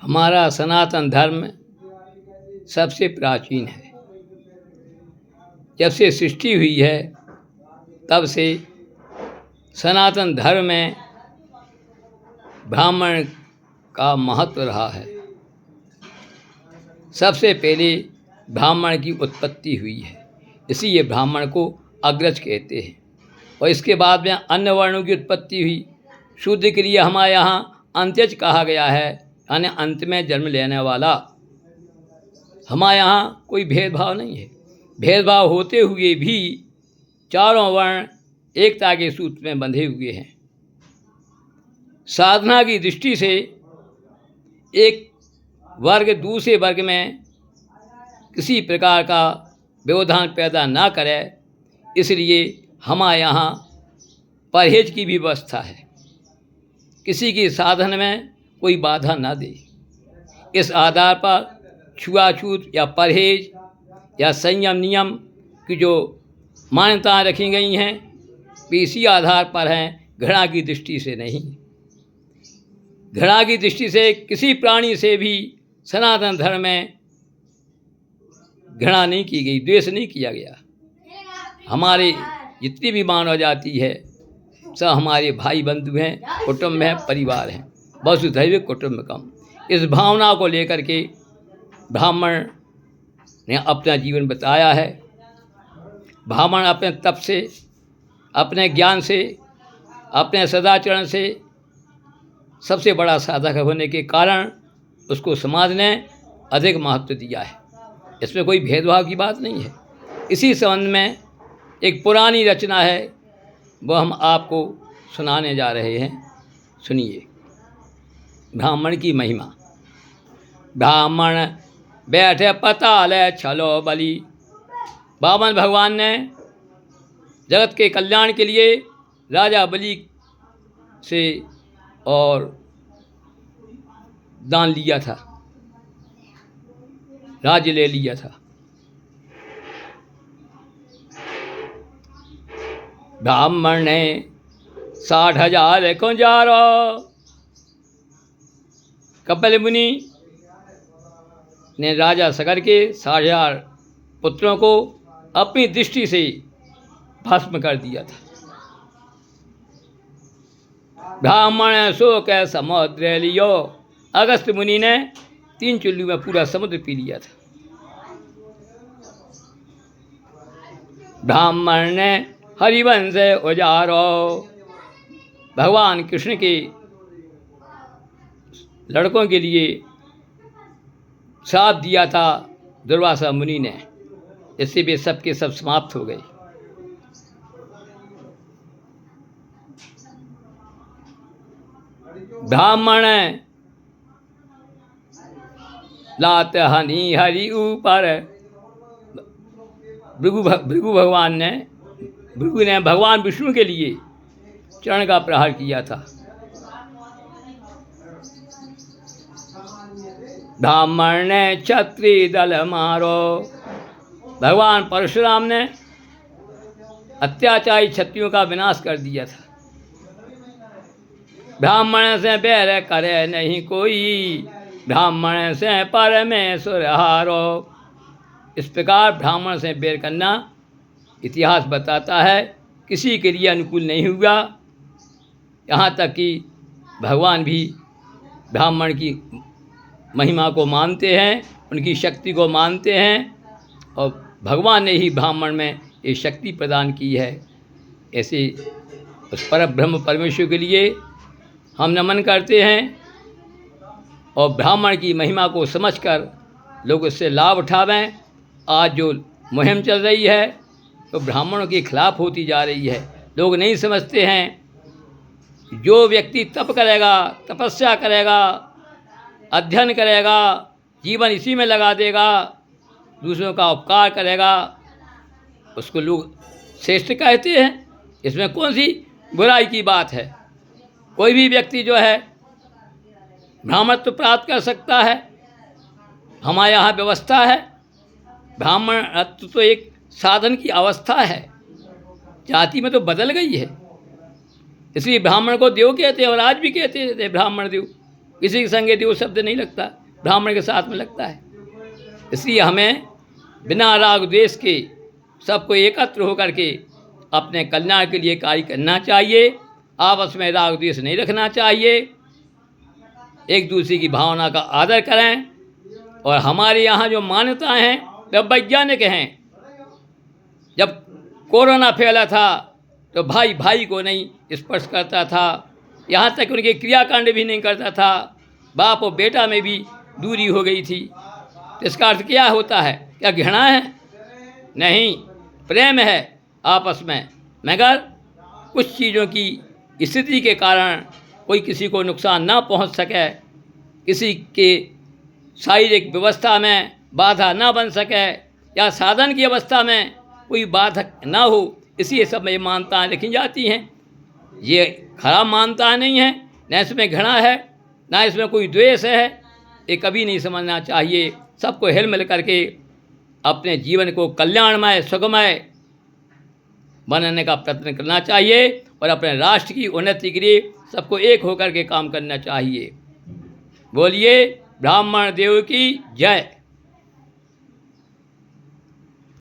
हमारा सनातन धर्म सबसे प्राचीन है। जब से सृष्टि हुई है तब से सनातन धर्म में ब्राह्मण का महत्व रहा है। सबसे पहले ब्राह्मण की उत्पत्ति हुई है, इसलिए ब्राह्मण को अग्रज कहते हैं। और इसके बाद में अन्य वर्णों की उत्पत्ति हुई। शूद्र के लिए हमारे यहाँ अंत्यज कहा गया है, यानी अंत में जन्म लेने वाला। हमारे यहाँ कोई भेदभाव नहीं है। भेदभाव होते हुए भी चारों वर्ण एकता के सूत्र में बंधे हुए हैं। साधना की दृष्टि से एक वर्ग दूसरे वर्ग में किसी प्रकार का व्यवधान पैदा ना करे, इसलिए हमारे यहाँ परहेज की भी व्यवस्था है। किसी की साधन में कोई बाधा ना दे। इस आधार पर छुआछूत या परहेज या संयम नियम की जो मान्यताएं रखी गई हैं, वे इसी आधार पर हैं, घृणा की दृष्टि से नहीं। घृणा की दृष्टि से किसी प्राणी से भी सनातन धर्म में घृणा नहीं की गई, द्वेष नहीं किया गया। हमारे जितनी भी मानव जाति है सब हमारे भाई बंधु हैं, कुटुंब हैं, परिवार हैं। वसुधैव कुटुम्बकम, इस भावना को लेकर के ब्राह्मण ने अपना जीवन बताया है। ब्राह्मण अपने तप से, अपने ज्ञान से, अपने सदाचरण से सबसे बड़ा साधक होने के कारण उसको समाज ने अधिक महत्व दिया है। इसमें कोई भेदभाव की बात नहीं है। इसी संबंध में एक पुरानी रचना है, वो हम आपको सुनाने जा रहे हैं। सुनिए। ब्राह्मण की महिमा। ब्राह्मण बैठे पताल छलो बलि। वामन भगवान ने जगत के कल्याण के लिए राजा बलि से और दान लिया था, राज्य ले लिया था। ब्राह्मण ने 60,000 कुंजारो। कपिल मुनि ने राजा सगर के 60,000 पुत्रों को अपनी दृष्टि से भस्म कर दिया था। ब्राह्मण शोक समुद्र लियो। अगस्त मुनि ने 3 चुल्लू में पूरा समुद्र पी लिया था। ब्राह्मण ने हरिवंश उजारो। भगवान कृष्ण के लड़कों के लिए श्राप दिया था दुर्वासा मुनि ने, इससे वे सब के सब समाप्त हो गए। ब्राह्मण लात हनी हरि ऊपर। भृगु ने भगवान विष्णु के लिए चरण का प्रहार किया था। ब्राह्मण ने क्षत्रिय दल मारो। भगवान परशुराम ने अत्याचारी क्षत्रियों का विनाश कर दिया था। ब्राह्मण से बैर करे नहीं कोई। ब्राह्मण से परमेश्वर हारो। इस प्रकार ब्राह्मण से बैर करना इतिहास बताता है किसी के लिए अनुकूल नहीं हुआ। यहाँ तक कि भगवान भी ब्राह्मण की महिमा को मानते हैं, उनकी शक्ति को मानते हैं, और भगवान ने ही ब्राह्मण में ये शक्ति प्रदान की है। ऐसे उस परब्रह्म परमेश्वर के लिए हम नमन करते हैं, और ब्राह्मण की महिमा को समझकर लोग उससे लाभ उठावें। आज जो मुहिम चल रही है तो ब्राह्मणों के खिलाफ होती जा रही है। लोग नहीं समझते हैं जो व्यक्ति तप करेगा, तपस्या करेगा, अध्ययन करेगा, जीवन इसी में लगा देगा, दूसरों का उपकार करेगा, उसको लोग श्रेष्ठ कहते हैं। इसमें कौन सी बुराई की बात है? कोई भी व्यक्ति जो है ब्राह्मणत्व प्राप्त कर सकता है। हमारे यहाँ व्यवस्था है। ब्राह्मणत्व तो एक साधन की अवस्था है, जाति में तो बदल गई है। इसलिए ब्राह्मण को देव कहते हैं, और आज भी कहते थे ब्राह्मण देव। किसी के संग यदि वो शब्द नहीं लगता, ब्राह्मण के साथ में लगता है। इसलिए हमें बिना राग द्वेष के सबको एकत्र होकर के अपने कल्याण के लिए कार्य करना चाहिए। आपस में राग द्वेष नहीं रखना चाहिए, एक दूसरे की भावना का आदर करें। और हमारे यहाँ जो मान्यताएं हैं वे वैज्ञानिक हैं। जब कोरोना फैला था तो भाई भाई को नहीं स्पर्श करता था, यहाँ तक उनके क्रियाकांड भी नहीं करता था, बाप और बेटा में भी दूरी हो गई थी। तो इसका अर्थ क्या होता है? क्या घृणा है? नहीं, प्रेम है आपस में। मगर कुछ चीज़ों की स्थिति के कारण कोई किसी को नुकसान ना पहुंच सके, किसी के शारीरिक व्यवस्था में बाधा ना बन सके, या साधन की अवस्था में कोई बाधक ना हो, इसलिए सब में मान्यताएँ रखी जाती हैं। ये खराब मान्यता नहीं है, न इसमें घृणा है, ना इसमें कोई द्वेष है। ये कभी नहीं समझना चाहिए। सबको हिल मिल करके अपने जीवन को कल्याणमय सुखमय बनाने का प्रयत्न करना चाहिए और अपने राष्ट्र की उन्नति के लिए सबको एक होकर के काम करना चाहिए। बोलिए ब्राह्मण देव की जय।